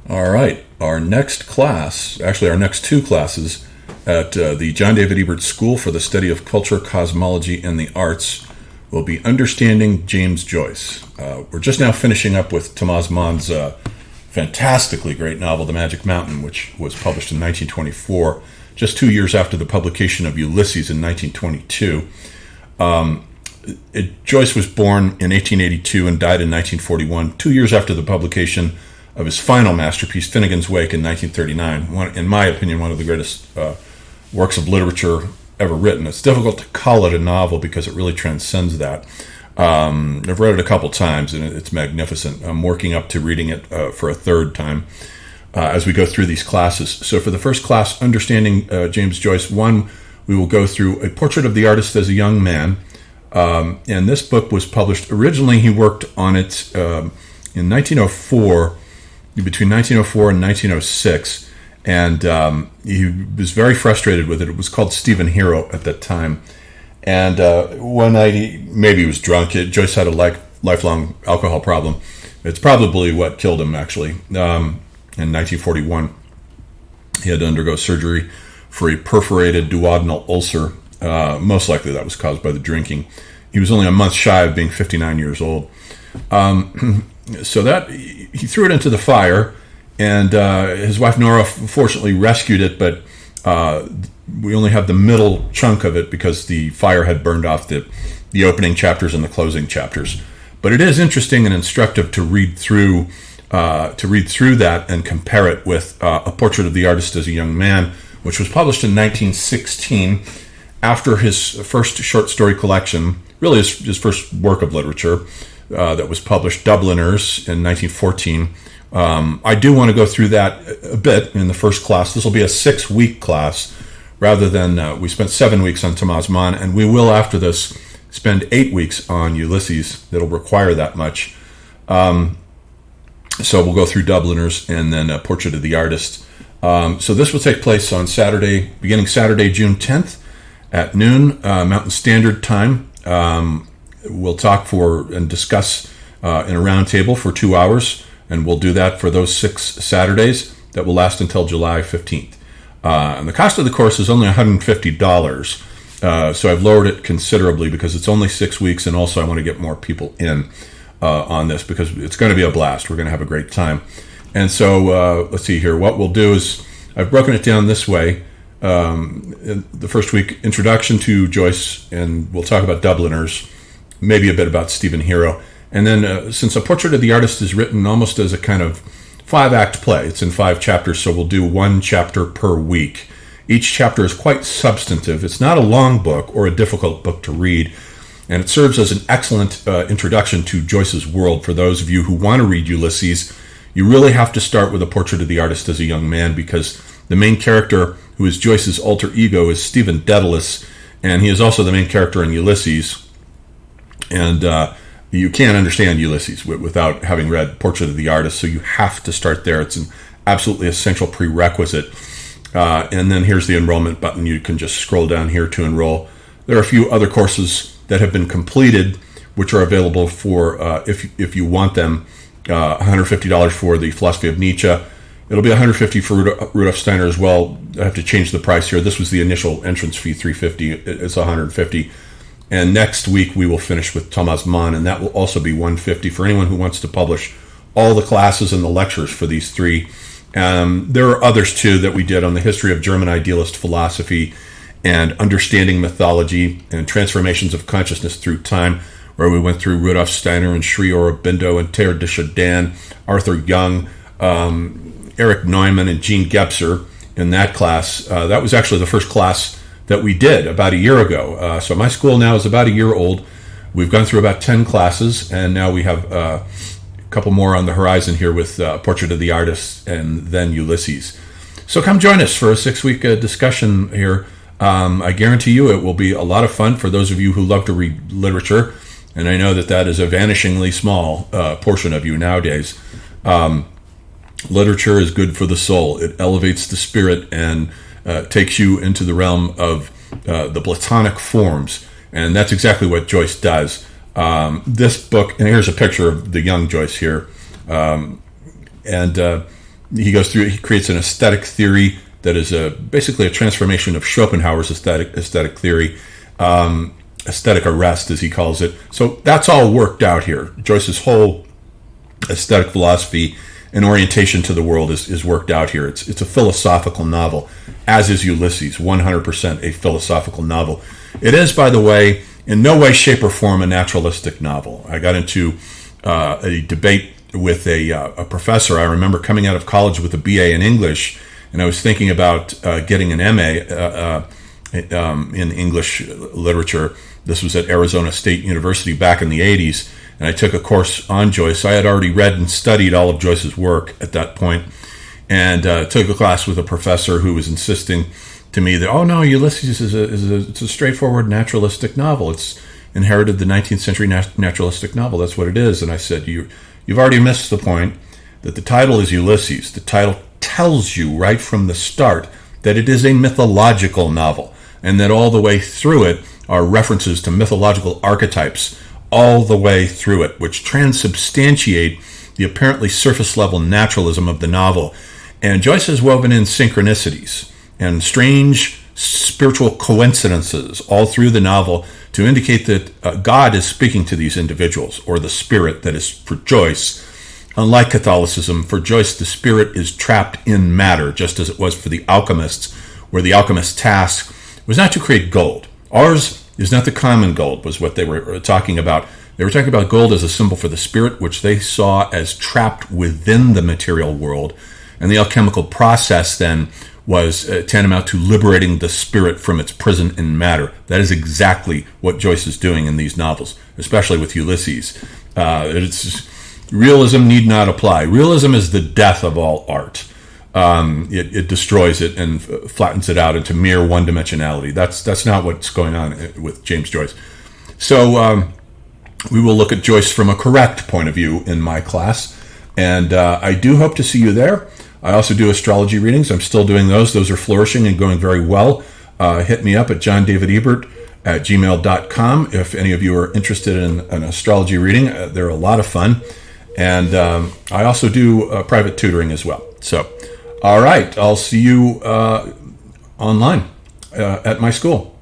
All right. Our next class, actually, our next two classes at the John David Ebert School for the Study of Culture, Cosmology, and the Arts will be Understanding James Joyce. We're just now finishing up with Thomas Mann's fantastically great novel, The Magic Mountain, which was published in 1924, just 2 years after the publication of Ulysses in 1922. Joyce was born in 1882 and died in 1941, 2 years after the publication of his final masterpiece, Finnegan's Wake, in 1939. In my opinion, one of the greatest works of literature ever written. It's difficult to call it a novel because it really transcends that. I've read it a couple times, and it's magnificent. I'm working up to reading it for a third time as we go through these classes. So for the first class, Understanding James Joyce 1, we will go through A Portrait of the Artist as a Young Man. And this book was published, originally he worked on it in 1904, between 1904 and 1906, and he was very frustrated with it. It was called Stephen Hero at that time. And one night, maybe he was drunk. Joyce had a lifelong alcohol problem. It's probably what killed him, actually. In 1941, he had to undergo surgery for a perforated duodenal ulcer. Most likely that was caused by the drinking. He was only a month shy of being 59 years old. So that he threw it into the fire, and his wife Nora fortunately rescued it, but we only have the middle chunk of it because the fire had burned off the opening chapters and the closing chapters. But it is interesting and instructive to read through that and compare it with A Portrait of the Artist as a Young Man, which was published in 1916 after his first short story collection, really his first work of literature, that was published, Dubliners, in 1914. I do want to go through that a bit in the first class. This will be a 6-week class rather than we spent 7 weeks on Thomas Mann, and we will after this spend 8 weeks on Ulysses. That'll require that much. So we'll go through Dubliners and then A Portrait of the Artist. So this will take place on Saturday, beginning Saturday, June 10th at noon, Mountain Standard Time. We'll talk and discuss in a round table for 2 hours, and we'll do that for those 6 Saturdays that will last until July 15th. And the cost of the course is only $150, so I've lowered it considerably because it's only 6 weeks, and also I want to get more people in on this because it's going to be a blast. We're going to have a great time. And so let's see here. What we'll do is I've broken it down this way. In the first week, introduction to Joyce, and we'll talk about Dubliners, maybe a bit about Stephen Hero. And then since A Portrait of the Artist is written almost as a kind of 5-act play, it's in 5 chapters, so we'll do 1 chapter per week. Each chapter is quite substantive. It's not a long book or a difficult book to read, and it serves as an excellent introduction to Joyce's world. For those of you who want to read Ulysses, you really have to start with A Portrait of the Artist as a Young Man, because the main character, who is Joyce's alter ego, is Stephen Dedalus, and he is also the main character in Ulysses. And you can't understand Ulysses without having read Portrait of the Artist, so you have to start there. It's an absolutely essential prerequisite. And then here's the enrollment button. You can just scroll down here to enroll. There are a few other courses that have been completed, which are available for, if you want them, $150 for the Philosophy of Nietzsche. It'll be $150 for Rudolf Steiner as well. I have to change the price here. This was the initial entrance fee, $350. It's $150. And next week we will finish with Thomas Mann, and that will also be $150 for anyone who wants to publish all the classes and the lectures for these 3. There are others too that we did on the history of German idealist philosophy and understanding mythology and transformations of consciousness through time, where we went through Rudolf Steiner and Sri Aurobindo and Teilhard de Chardin, Arthur Young, Erich Neumann, and Jean Gebser in that class. That was actually the first class that we did about a year ago. So my school now is about a year old. We've gone through about 10 classes, and now we have a couple more on the horizon here with Portrait of the Artist and then Ulysses. So come join us for a 6-week discussion here. I guarantee you it will be a lot of fun for those of you who love to read literature, and I know that is a vanishingly small portion of you nowadays. Literature is good for the soul. It elevates the spirit and takes you into the realm of the Platonic forms, and that's exactly what Joyce does. This book, and here's a picture of the young Joyce here, and He creates an aesthetic theory that is basically a transformation of Schopenhauer's aesthetic theory, aesthetic arrest, as he calls it. So that's all worked out here. Joyce's whole aesthetic philosophy and orientation to the world is worked out here. It's a philosophical novel, as is Ulysses, 100% a philosophical novel. It is, by the way, in no way, shape, or form a naturalistic novel. I got into a debate with a professor. I remember coming out of college with a BA in English, and I was thinking about getting an MA in English literature. This was at Arizona State University back in the 80s, and I took a course on Joyce. I had already read and studied all of Joyce's work at that point, and took a class with a professor who was insisting to me that, oh no, Ulysses it's a straightforward naturalistic novel. It's inherited the 19th century naturalistic novel. That's what it is. And I said, you've already missed the point that the title is Ulysses. The title tells you right from the start that it is a mythological novel, and that all the way through it are references to mythological archetypes all the way through it, which transubstantiate the apparently surface-level naturalism of the novel. And Joyce has woven in synchronicities and strange spiritual coincidences all through the novel to indicate that God is speaking to these individuals, or the spirit that is for Joyce. Unlike Catholicism, for Joyce, the spirit is trapped in matter, just as it was for the alchemists, where the alchemist's task was not to create gold. Ours is not the common gold, was what they were talking about. They were talking about gold as a symbol for the spirit, which they saw as trapped within the material world. And the alchemical process then was tantamount to liberating the spirit from its prison in matter. That is exactly what Joyce is doing in these novels, especially with Ulysses. Realism need not apply. Realism is the death of all art. It destroys it and flattens it out into mere one-dimensionality. That's not what's going on with James Joyce. So we will look at Joyce from a correct point of view in my class, and I do hope to see you there. I also do astrology readings. I'm still doing those. Those are flourishing and going very well. Hit me up at johndavidebert@gmail.com if any of you are interested in an astrology reading. They're a lot of fun. And I also do private tutoring as well. So, all right, I'll see you online at my school.